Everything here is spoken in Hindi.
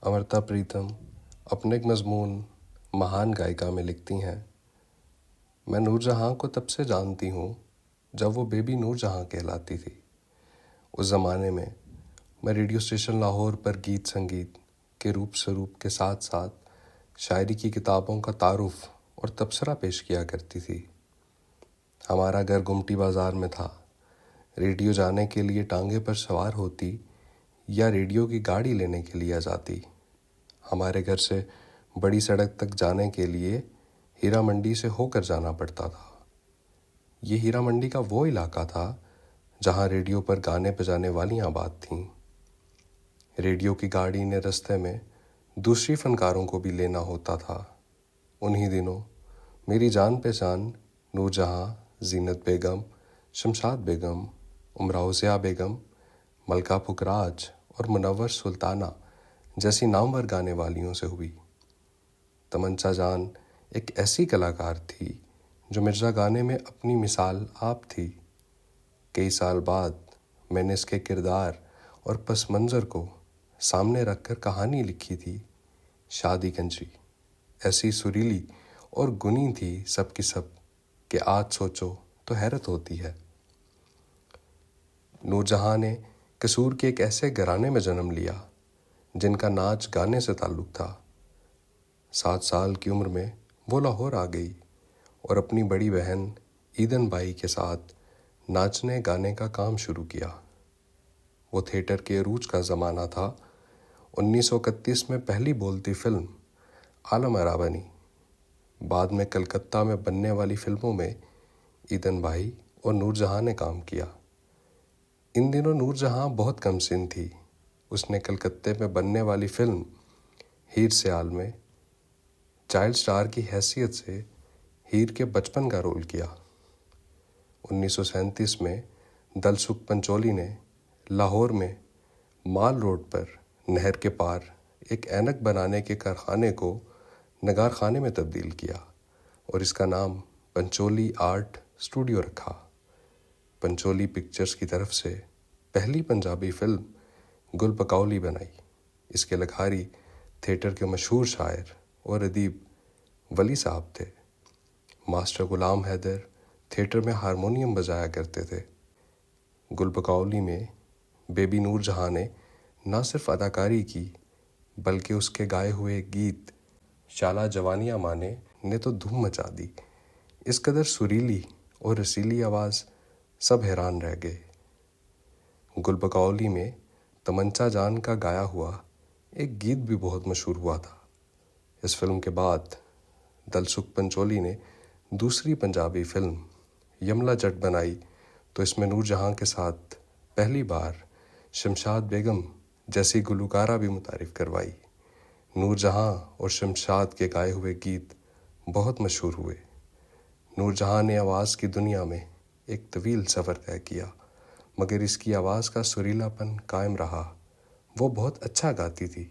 अमृता प्रीतम अपने एक मजमून महान गायिका में लिखती हैं, मैं नूरजहाँ को तब से जानती हूँ जब वो बेबी नूरजहाँ कहलाती थी। उस ज़माने में मैं रेडियो स्टेशन लाहौर पर गीत संगीत के रूप स्वरूप के साथ साथ शायरी की किताबों का तारुफ और तबसरा पेश किया करती थी। हमारा घर गुमटी बाज़ार में था। रेडियो जाने के लिए टांगे पर सवार होती या रेडियो की गाड़ी लेने के लिए आ जाती। हमारे घर से बड़ी सड़क तक जाने के लिए हीरा मंडी से होकर जाना पड़ता था। ये हीरा मंडी का वो इलाका था जहाँ रेडियो पर गाने बजाने वाली आबाद थीं। रेडियो की गाड़ी ने रास्ते में दूसरी फनकारों को भी लेना होता था। उन्हीं दिनों मेरी जान पहचान नूरजहाँ, जीनत बेगम, शमशाद बेगम, उमराउज़िया बेगम, मलका पुखराज और मुनव्वर सुल्ताना जैसी नामवर गाने वालियों से हुई। तमंचा जान एक ऐसी कलाकार थी जो मिर्ज़ा गाने में अपनी मिसाल आप थी। कई साल बाद मैंने इसके किरदार और पस मंज़र को सामने रखकर कहानी लिखी थी शादी कंजी। ऐसी सुरीली और गुनी थी सब की सब कि आज सोचो तो हैरत होती है। नूरजहाँ ने कसूर के एक ऐसे घराने में जन्म लिया जिनका नाच गाने से ताल्लुक़ था। 7 साल की उम्र में वो लाहौर आ गई और अपनी बड़ी बहन ईदन बाई के साथ नाचने गाने का काम शुरू किया। वो थिएटर के अरूज का ज़माना था। 1931 में पहली बोलती फिल्म आलम आरा बनी। बाद में कलकत्ता में बनने वाली फिल्मों में ईदन बाई और नूरजहाँ ने काम किया। इन दिनों नूरजहाँ बहुत कम सिन थी। उसने कलकत्ते में बनने वाली फिल्म हीर सयाल में चाइल्ड स्टार की हैसियत से हीर के बचपन का रोल किया। 1937 में दलसुख पंचोली ने लाहौर में माल रोड पर नहर के पार एक ऐनक बनाने के कारखाने को नगार खाने में तब्दील किया और इसका नाम पंचोली आर्ट स्टूडियो रखा। पंचोली पिक्चर्स की तरफ से पहली पंजाबी फिल्म गुल बकौली बनाई। इसके लखारी थिएटर के मशहूर शायर और अदीब वली साहब थे। मास्टर गुलाम हैदर थिएटर में हारमोनियम बजाया करते थे। गुल बकौली में बेबी नूरजहाँ ने न सिर्फ अदाकारी की बल्कि उसके गाए हुए गीत शाला जवानियाँ माने ने तो धूम मचा दी। इस कदर सुरीली और रसीली आवाज़ सब हैरान रह गए। गुल बकौली में तमंचा जान का गाया हुआ एक गीत भी बहुत मशहूर हुआ था। इस फिल्म के बाद दलसुख पंचोली ने दूसरी पंजाबी फिल्म यमला जट बनाई तो इसमें नूरजहाँ के साथ पहली बार शमशाद बेगम जैसी गुलकारा भी मुतारिफ करवाई। नूरजहाँ और शमशाद के गाए हुए गीत बहुत मशहूर हुए। नूरजहाँ ने आवाज़ की दुनिया में एक तवील सफ़र तय किया, मगर इसकी आवाज़ का सुरीलापन कायम रहा। वो बहुत अच्छा गाती थी।